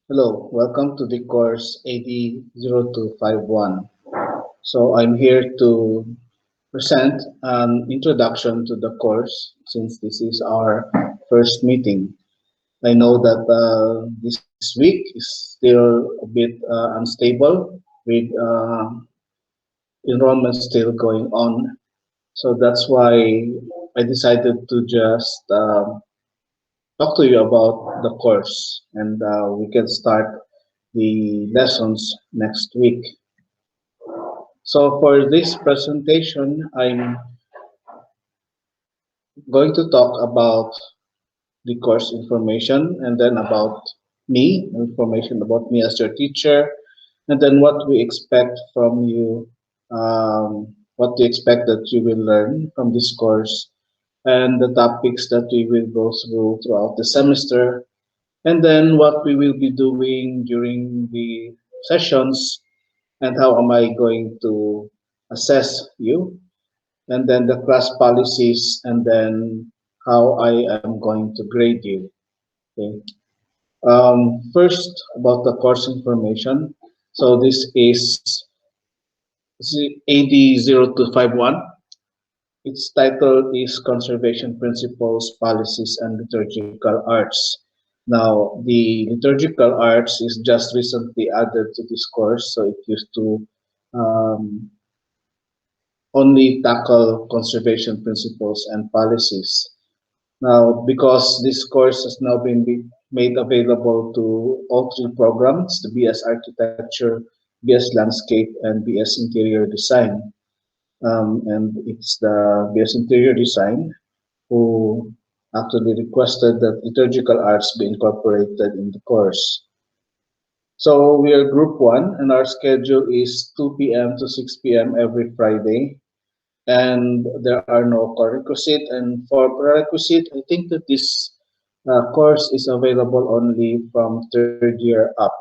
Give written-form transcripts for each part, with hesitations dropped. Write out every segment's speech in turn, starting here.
Hello, welcome to the course AD0251. So I'm here to present an introduction to the course since this is our first meeting. I know that this week is still a bit unstable with enrollment still going on. So that's why I decided to just talk to you about the course and we can start the lessons next week. So for this presentation, I'm going to talk about the course information and then about me, information about me as your teacher, and then what we expect from you, what we expect that you will learn from this course, and the topics that we will go through throughout the semester, and then what we will be doing during the sessions, and how am I going to assess you, and then the class policies, and then how I am going to grade you. Okay. First, about the course information. So this is AD0251. Its title is Conservation Principles, Policies, and Liturgical Arts. Now, the liturgical arts is just recently added to this course, so it used to um, only tackle conservation principles and policies. Now, because this course has now been made available to all three programs, the BS Architecture, BS Landscape, and BS Interior Design. And it's the BS Interior Design who actually requested that liturgical arts be incorporated in the course. So we are group one, and our schedule is 2 p.m. to 6 p.m. every Friday, and there are no prerequisite. And for prerequisite, I think that this course is available only from third year up.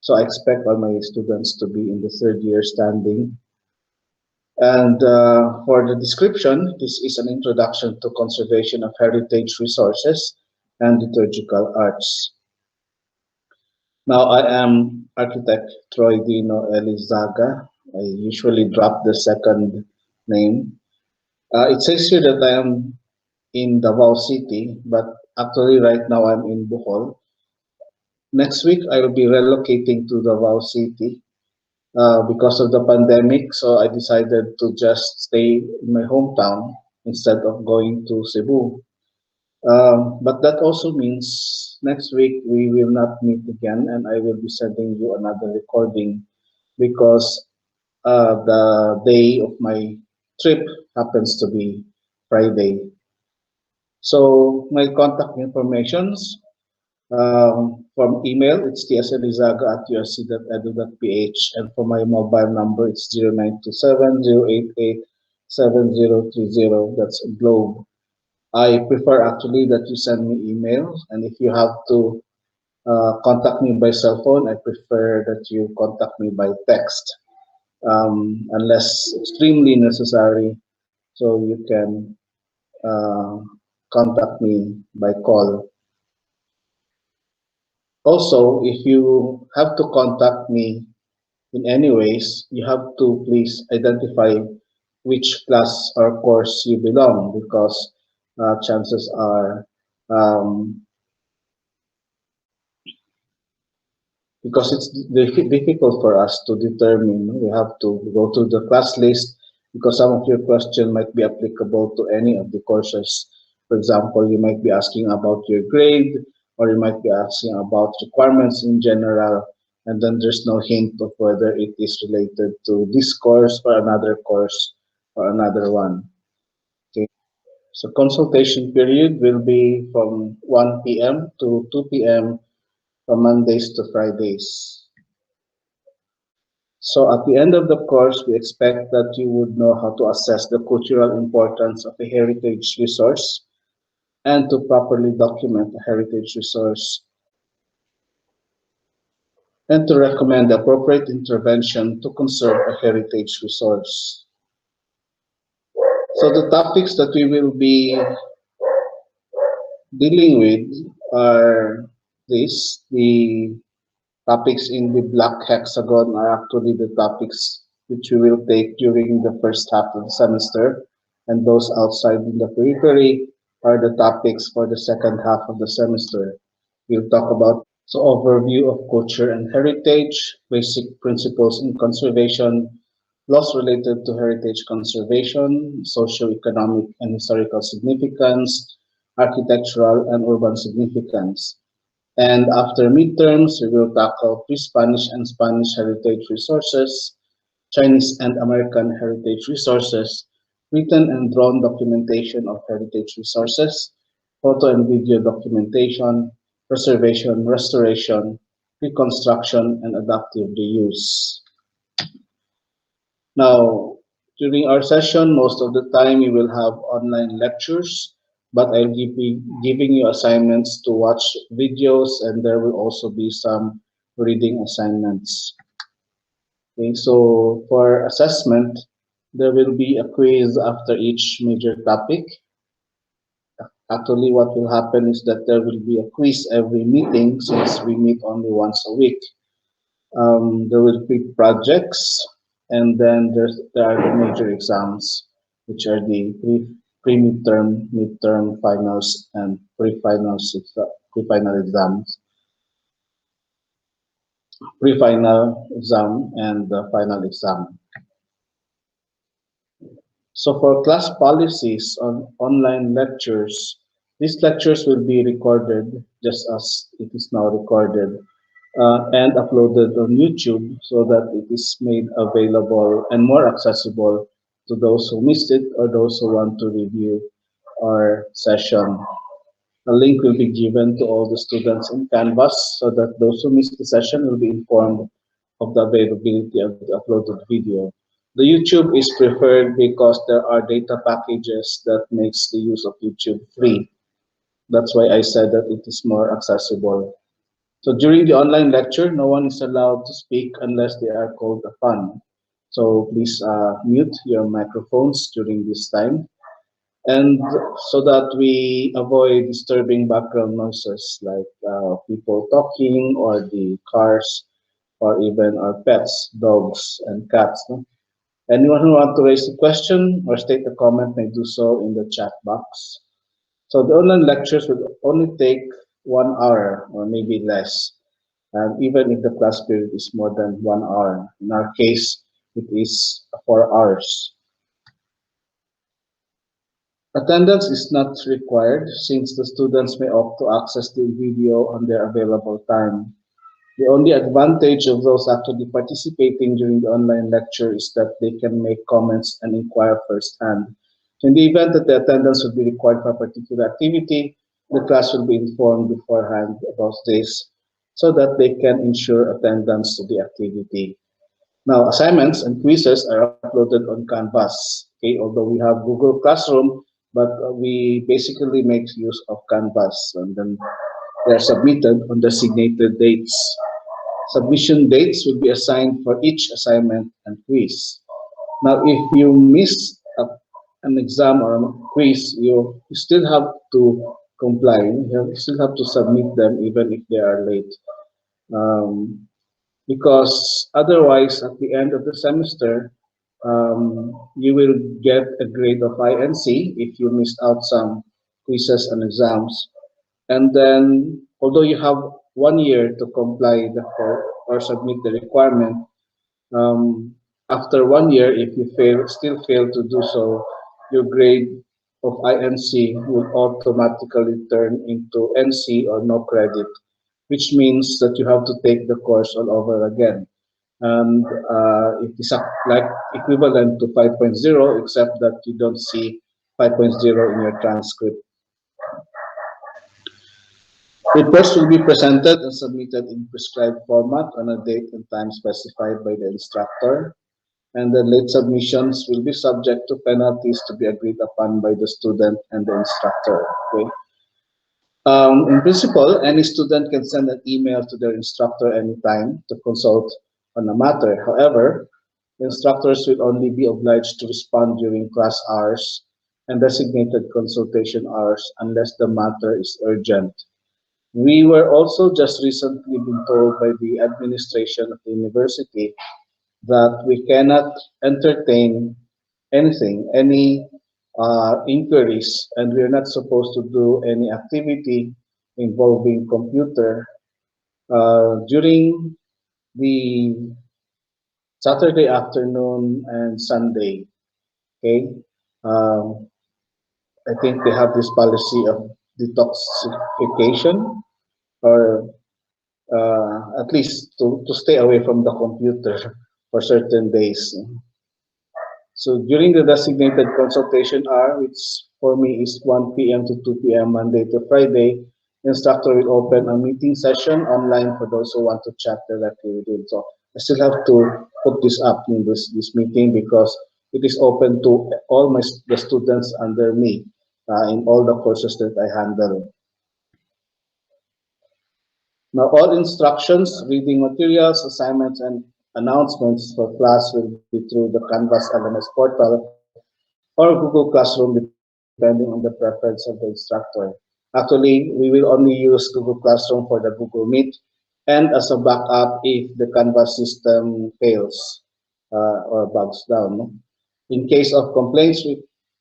So I expect all my students to be in the third year standing. And for the description, this is an introduction to conservation of heritage resources and liturgical arts. Now I am architect Troy Dino Elizaga. I usually drop the second name. It says here that I am in Davao City, but actually right now I'm in Bohol. Next week I will be relocating to Davao City because of the pandemic, so I decided to just stay in my hometown instead of going to Cebu. But that also means next week we will not meet again, and I will be sending you another recording because the day of my trip happens to be Friday. So my contact informations from email, it's tselizaga@usc.edu.ph, and for my mobile number, it's 0927-088-7030. That's Globe. I prefer actually that you send me emails, and if you have to contact me by cell phone, I prefer that you contact me by text, unless extremely necessary, so you can uh, contact me by call. Also, if you have to contact me in any ways, you have to please identify which class or course you belong because chances are, um, because it's difficult for us to determine, we have to go to the class list because some of your question might be applicable to any of the courses. For example, you might be asking about your grade, or you might be asking about requirements in general, and then there's no hint of whether it is related to this course or another course or another one. Okay. So consultation period will be from 1 p.m. to 2 p.m. from Mondays to Fridays. So at the end of the course, we expect that you would know how to assess the cultural importance of a heritage resource and to properly document a heritage resource and to recommend appropriate intervention to conserve a heritage resource. So the topics that we will be dealing with are this, the topics in the black hexagon are actually the topics which we will take during the first half of the semester, and those outside in the periphery are the topics for the second half of the semester. We'll talk about overview of culture and heritage, basic principles in conservation, laws related to heritage conservation, socio-economic and historical significance, architectural and urban significance. And after midterms, we will tackle pre-Spanish and Spanish heritage resources, Chinese and American heritage resources, written and drawn documentation of heritage resources, photo and video documentation, preservation, restoration, reconstruction, and adaptive reuse. Now, during our session, most of the time we will have online lectures, but I'll be giving you assignments to watch videos, and there will also be some reading assignments. Okay, so for assessment, there will be a quiz after each major topic. Actually, what will happen is that there will be a quiz every meeting since we meet only once a week. There will be projects, and then there are the major exams, which are the pre-midterm, midterm finals, and pre-final exams, pre-final exam, and the final exam. So for class policies on online lectures, these lectures will be recorded just as it is now recorded and uploaded on YouTube so that it is made available and more accessible to those who missed it or those who want to review our session. A link will be given to all the students in Canvas so that those who missed the session will be informed of the availability of the uploaded video. The YouTube is preferred because there are data packages that makes the use of YouTube free. That's why I said that it is more accessible. So during the online lecture, no one is allowed to speak unless they are called upon. So please mute your microphones during this time, and so that we avoid disturbing background noises like people talking or the cars or even our pets, dogs and cats. No? Anyone who wants to raise a question or state a comment may do so in the chat box. So the online lectures will only take 1 hour or maybe less, and even if the class period is more than 1 hour. In our case, it is 4 hours. Attendance is not required since the students may opt to access the video on their available time. The only advantage of those actually participating during the online lecture is that they can make comments and inquire firsthand. So in the event that the attendance would be required for a particular activity, the class will be informed beforehand about this so that they can ensure attendance to the activity. Now, assignments and quizzes are uploaded on Canvas. Okay, although we have Google Classroom, but we basically make use of Canvas, and then they're submitted on designated dates. Submission dates will be assigned for each assignment and quiz. Now, if you miss an exam or a quiz, you still have to comply. You still have to submit them even if they are late. Because otherwise, at the end of the semester, you will get a grade of INC if you missed out some quizzes and exams. And then, although you have 1 year to comply or submit the requirement, after 1 year, if you still fail to do so, your grade of INC will automatically turn into NC or no credit, which means that you have to take the course all over again. And it is like equivalent to 5.0, except that you don't see 5.0 in your transcript. Reports will be presented and submitted in prescribed format on a date and time specified by the instructor. And the late submissions will be subject to penalties to be agreed upon by the student and the instructor. Okay. In principle, any student can send an email to their instructor anytime to consult on a matter. However, instructors will only be obliged to respond during class hours and designated consultation hours unless the matter is urgent. We were also just recently been told by the administration of the university that we cannot entertain anything, any inquiries, and we're not supposed to do any activity involving computer during the Saturday afternoon and Sunday. Okay, um, I think they have this policy of detoxification, or at least to stay away from the computer for certain days. So during the designated consultation hour, which for me is 1 p.m. to 2 p.m. Monday to Friday, the instructor will open a meeting session online for those who want to chat directly with him. So I still have to put this up in this meeting because it is open to all the students under me in all the courses that I handle. Now, all instructions, reading materials, assignments, and announcements for class will be through the Canvas LMS portal or Google Classroom, depending on the preference of the instructor. Actually, we will only use Google Classroom for the Google Meet and as a backup if the Canvas system fails or bugs down. No? In case of complaints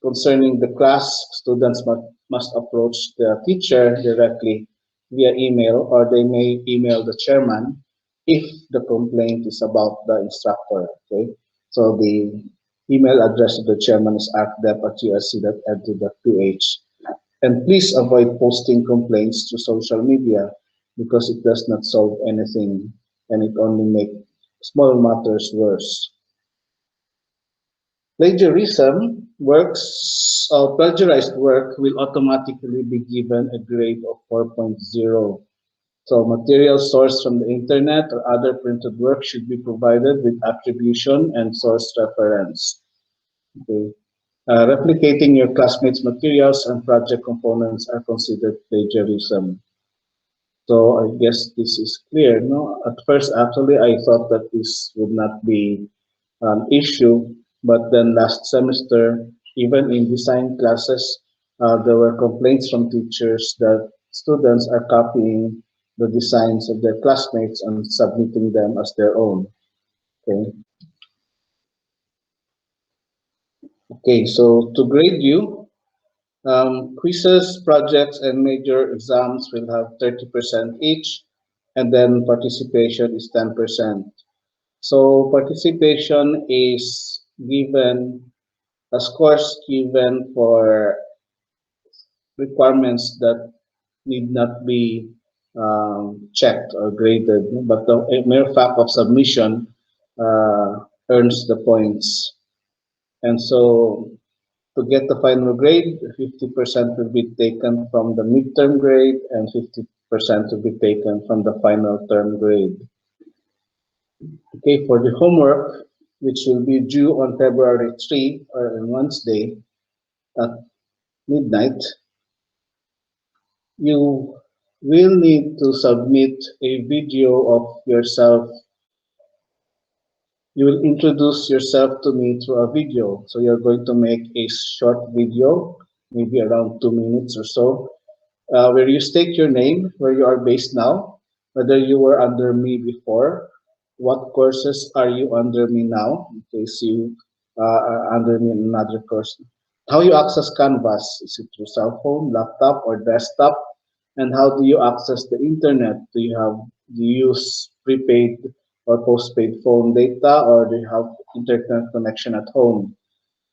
concerning the class, students must approach the teacher directly via email, or they may email the chairman if the complaint is about the instructor. Okay, so the email address of the chairman is arcdep@usc.edu.ph. And please avoid posting complaints to social media because it does not solve anything and it only makes small matters worse. Plagiarized work will automatically be given a grade of 4.0. So material sourced from the internet or other printed work should be provided with attribution and source reference. Okay. Replicating your classmates' materials and project components are considered plagiarism. So I guess this is clear. No, at first actually I thought that this would not be an issue, but then last semester, even in design classes, there were complaints from teachers that students are copying the designs of their classmates and submitting them as their own. Okay. Okay. So to grade you, quizzes, projects, and major exams will have 30% each, and then participation is 10%. So participation is given a scores given for requirements that need not be checked or graded, but the mere fact of submission earns the points. And so to get the final grade, 50% will be taken from the midterm grade and 50% will be taken from the final term grade. Okay, for the homework, which will be due on February 3 or on Wednesday at midnight, you will need to submit a video of yourself. You will introduce yourself to me through a video. So you're going to make a short video, maybe around 2 minutes or so, where you state your name, where you are based now, whether you were under me before, what courses are you under me now, in case you are under me in another course, how you access Canvas, is it through cell phone, laptop, or desktop, and how do you access the internet? Do you use prepaid or postpaid phone data, or do you have internet connection at home?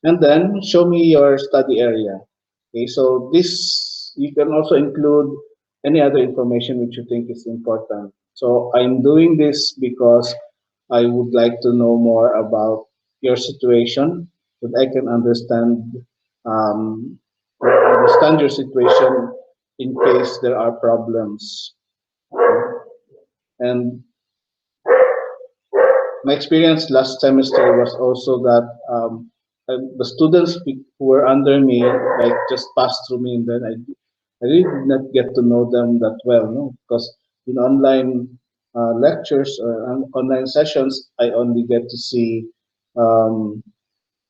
And then show me your study area. Okay, so this, you can also include any other information which you think is important. So I'm doing this because I would like to know more about your situation, so that I can um, understand your situation in case there are problems. And my experience last semester was also that the students who were under me like just passed through me, and then I really did not get to know them that well, no, because in online lectures or online sessions, I only get to see um,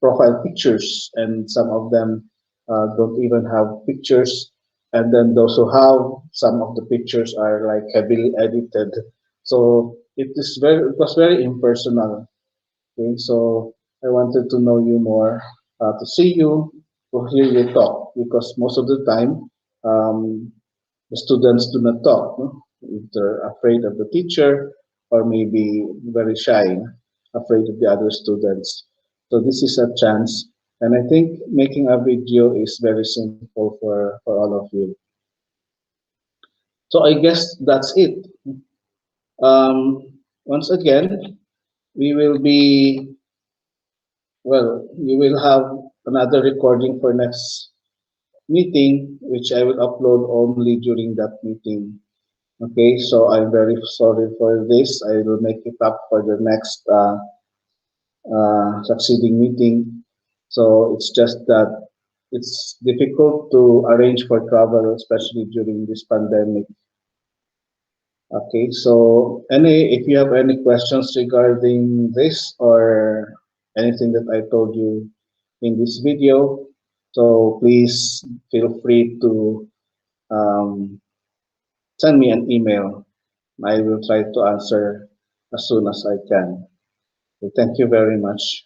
profile pictures, and some of them don't even have pictures. and then those who have, some of the pictures are like heavily edited. So it was very impersonal. Okay, so I wanted to know you more, to see you, to hear you talk, because most of the time, um, the students do not talk, no? If they're afraid of the teacher, or maybe very shy, afraid of the other students. So this is a chance, and I think making a video is very simple for all of you. So I guess that's it. Once again, we will be, well, you will have another recording for next meeting, which I will upload only during that meeting. Okay, so I'm very sorry for this. I will make it up for the next succeeding meeting. So it's just that it's difficult to arrange for travel, especially during this pandemic. Okay, so if you have any questions regarding this or anything that I told you in this video, so please feel free to um, send me an email. I will try to answer as soon as I can. So thank you very much.